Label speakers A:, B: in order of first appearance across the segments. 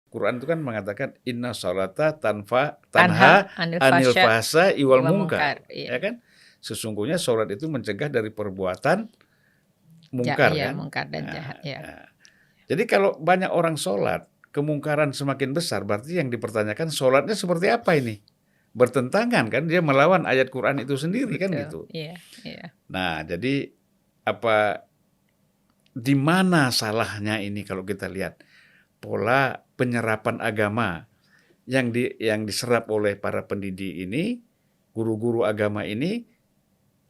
A: Quran itu kan mengatakan inna sholata
B: Tanha
A: tanha
B: anil
A: anil
B: fasya
A: fahsai iwal
B: wa
A: munkar,
B: munkar. Iya.
A: ya kan? Sesungguhnya sholat itu mencegah dari perbuatan mungkar
B: Iya,
A: kan?
B: mungkar dan jahat
A: Nah,
B: ya.
A: nah. Jadi kalau banyak orang sholat, kemungkaran semakin besar, berarti yang dipertanyakan sholatnya seperti apa ini? Bertentangan kan, dia melawan ayat Quran itu sendiri kan
B: Betul.
A: gitu.
B: Iya, iya.
A: Nah, jadi apa di mana salahnya ini kalau kita lihat pola penyerapan agama yang diserap oleh para pendidik ini, guru-guru agama ini,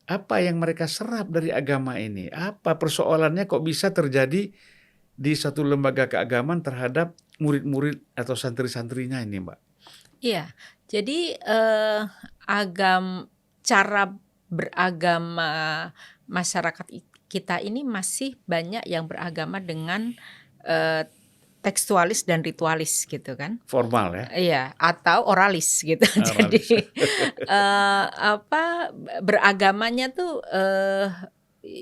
A: apa yang mereka serap dari agama ini? Apa persoalannya kok bisa terjadi di satu lembaga keagamaan terhadap murid-murid atau santri-santrinya ini, Mbak?
B: Iya. Jadi cara beragama masyarakat kita ini masih banyak yang beragama dengan eh, tekstualis dan ritualis gitu kan.
A: Formal ya,
B: Iya, atau oralis gitu.
A: oralis.
B: Jadi beragamanya tuh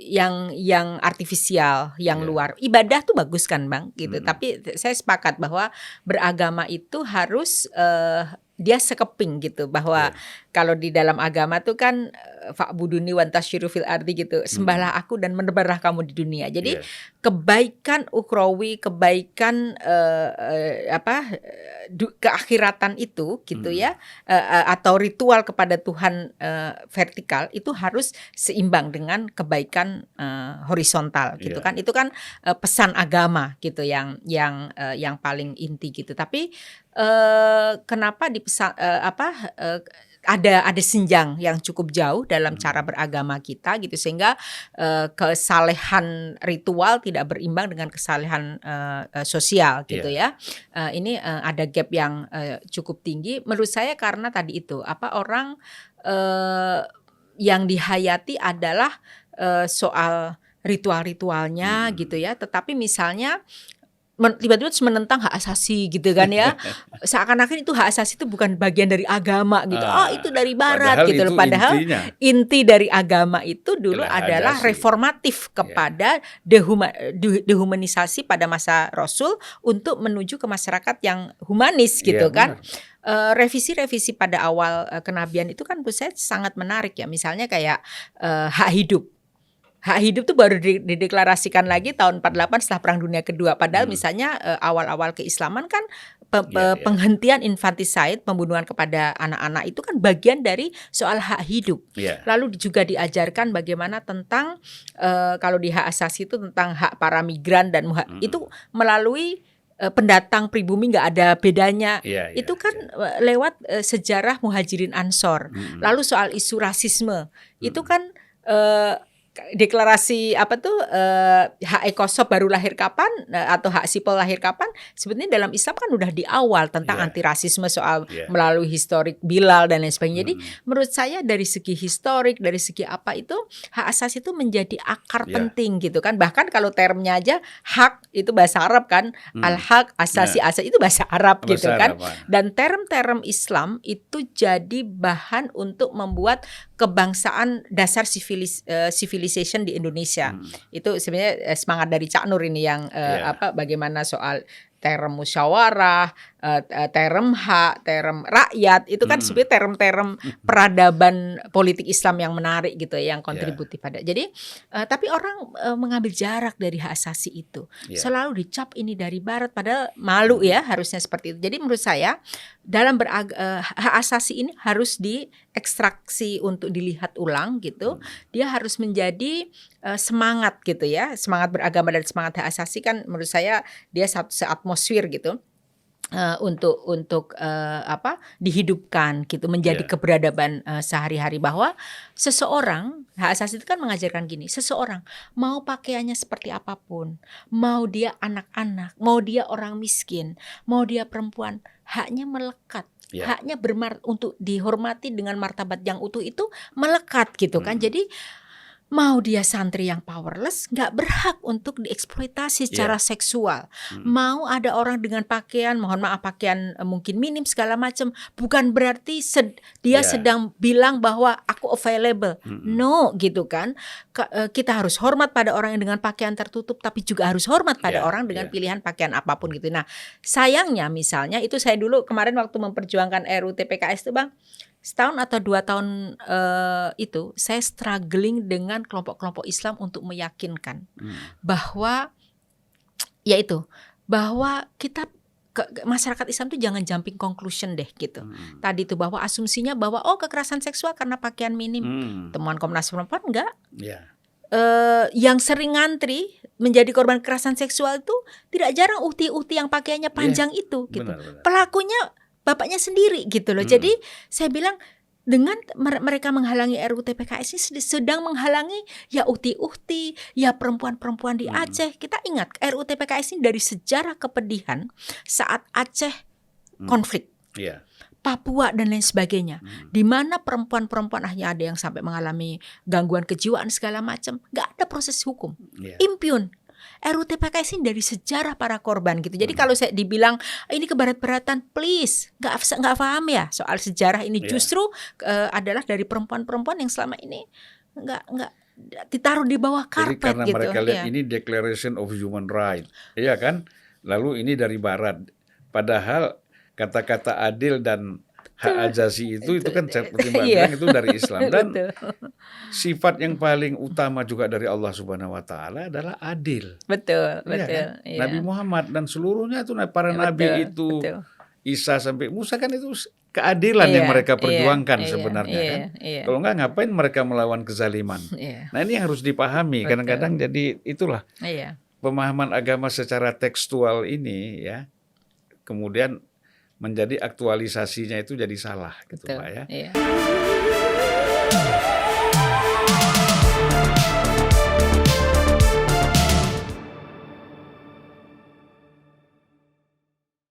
B: yang artifisial, yang
A: Iya,
B: luar. Ibadah tuh bagus kan, Bang, gitu.
A: mhm,
B: Tapi saya sepakat bahwa beragama itu harus dia sekeping gitu, bahwa
A: iya,
B: kalau di dalam agama tuh kan fa'buduni wantasyiru fil ardi gitu.
A: mhm,
B: Sembahlah aku dan menebarlah kamu di dunia. Jadi
A: iya,
B: kebaikan ukhrawi, kebaikan keakhiratan itu gitu
A: mhm,
B: ya, atau ritual kepada Tuhan vertikal itu harus seimbang dengan kebaikan horizontal gitu
A: iya,
B: kan. Itu kan pesan agama gitu yang paling inti gitu. Tapi kenapa ada senjang yang cukup jauh dalam cara
A: mhm,
B: beragama kita gitu, sehingga kesalehan ritual tidak berimbang dengan kesalehan sosial gitu
A: iya,
B: ya. Ini ada gap yang cukup tinggi menurut saya, karena tadi itu orang eh, yang dihayati adalah soal ritual-ritualnya gitu
A: mhm.
B: ya, tetapi misalnya tiba-tiba terus menentang hak asasi gitu kan ya. Seakan-akan itu hak asasi itu bukan bagian dari agama gitu. Oh, itu dari barat
A: Padahal
B: gitu loh.
A: itu
B: Padahal
A: intinya
B: inti dari agama itu dulu
A: adalah hak
B: adalah
A: asasi,
B: reformatif
A: ya,
B: kepada dehumanisasi pada masa Rasul untuk menuju ke masyarakat yang humanis
A: iya
B: gitu kan.
A: benar,
B: Revisi-revisi pada awal kenabian itu kan menurut saya sangat menarik ya. Misalnya kayak hak hidup. Hak hidup tuh baru dideklarasikan lagi tahun 48 setelah Perang Dunia Kedua. Padahal
A: mhm,
B: misalnya awal-awal keislaman kan
A: iya iya,
B: penghentian infanticide, pembunuhan kepada anak-anak itu kan bagian dari soal hak hidup.
A: iya,
B: Lalu juga diajarkan bagaimana tentang kalau di hak asasi itu tentang hak para migran dan itu
A: mhm,
B: melalui pendatang pribumi, nggak ada bedanya.
A: iya iya
B: Itu kan
A: iya,
B: lewat sejarah Muhajirin Ansor.
A: mhm,
B: Lalu soal isu rasisme itu
A: mhm,
B: kan deklarasi apa tuh hak ekosob baru lahir kapan atau hak sipil lahir kapan, sebetulnya dalam Islam kan udah di awal tentang
A: iya
B: anti rasisme soal
A: iya,
B: melalui historik Bilal dan lain sebagainya. Jadi
A: mhm,
B: menurut saya dari segi historik, dari segi apa itu hak asasi itu menjadi akar
A: iya,
B: penting gitu kan. Bahkan kalau termnya aja hak itu bahasa Arab kan,
A: mhm,
B: al-hak, asasi,
A: nah,
B: asasi itu bahasa Arab gitu
A: bahasa
B: kan.
A: Arab,
B: Dan term-term Islam itu jadi bahan untuk membuat kebangsaan dasar civilization di Indonesia.
A: mhm,
B: Itu sebenarnya semangat dari Cak Nur ini yang
A: iya,
B: bagaimana soal term musyawarah, term hak, term rakyat, itu kan
A: mhm,
B: sebenarnya term-term peradaban politik Islam yang menarik gitu ya, yang
A: iya
B: kontributif pada. Jadi tapi orang mengambil jarak dari hak asasi itu.
A: iya,
B: Selalu dicap ini dari barat, padahal malu
A: mhm,
B: ya harusnya seperti itu. Jadi menurut saya dalam hak asasi ini harus diekstraksi untuk dilihat ulang gitu.
A: mhm,
B: Dia harus menjadi semangat gitu ya. Semangat beragama dan semangat hak asasi kan menurut saya dia satu seatmosfer gitu. Untuk dihidupkan gitu, menjadi
A: iya,
B: keberadaban sehari-hari, bahwa seseorang, hak asasi itu kan mengajarkan gini, seseorang mau pakaiannya seperti apapun, mau dia anak-anak, mau dia orang miskin, mau dia perempuan, haknya melekat.
A: iya,
B: Haknya untuk dihormati dengan martabat yang utuh itu melekat gitu kan.
A: mhm,
B: Jadi Mau dia santri yang powerless, nggak berhak untuk dieksploitasi secara seksual. Mau ada orang dengan pakaian, mohon maaf pakaian mungkin minim segala macam, bukan berarti dia sedang bilang bahwa aku available. No, gitu kan. Kita harus hormat pada orang yang dengan pakaian tertutup, tapi juga harus hormat pada orang dengan pilihan pakaian apapun gitu. Nah, sayangnya misalnya itu saya dulu kemarin waktu memperjuangkan RUU TPKS itu Bang, setahun atau 2 tahun itu saya struggling dengan kelompok-kelompok Islam untuk meyakinkan bahwa bahwa kita masyarakat Islam tuh jangan jumping conclusion deh gitu. Tadi tuh bahwa asumsinya bahwa kekerasan seksual karena pakaian minim. Temuan Komnas Perempuan enggak. Yang sering ngantri menjadi korban kekerasan seksual itu tidak jarang uhti-uhti yang pakaiannya panjang itu gitu.
A: Benar.
B: Pelakunya bapaknya sendiri gitu loh. Jadi saya bilang dengan mereka menghalangi RUU TPKS ini sedang menghalangi ya uhti-uhti, ya perempuan-perempuan di Aceh. Kita ingat RUU TPKS ini dari sejarah kepedihan saat Aceh konflik, Papua dan lain sebagainya, di mana perempuan-perempuan hanya ada yang sampai mengalami gangguan kejiwaan segala macam, nggak ada proses hukum, impun. RUU TPKS ini dari sejarah para korban gitu. Jadi kalau saya dibilang ini keberat-beratan, please nggak paham ya soal sejarah ini. Justru adalah dari perempuan-perempuan yang selama ini nggak ditaruh di bawah karpet.
A: Jadi karena
B: gitu.
A: mereka lihat ini Declaration of Human Rights, iya kan? Lalu ini dari Barat. Padahal kata-kata adil dan hak ajasi itu kan seperti Mbak bilang itu dari Islam, dan sifat yang paling utama juga dari Allah Subhanahu wa taala adalah adil.
B: Betul.
A: Kan? Nabi Muhammad dan seluruhnya itu para nabi itu Isa sampai Musa kan itu keadilan yang mereka perjuangkan sebenarnya kan. Kalau enggak ngapain mereka melawan kezaliman. Nah, ini yang harus dipahami. Kadang-kadang jadi itulah pemahaman agama secara tekstual ini ya. Kemudian menjadi aktualisasinya itu jadi salah gitu Pak ya.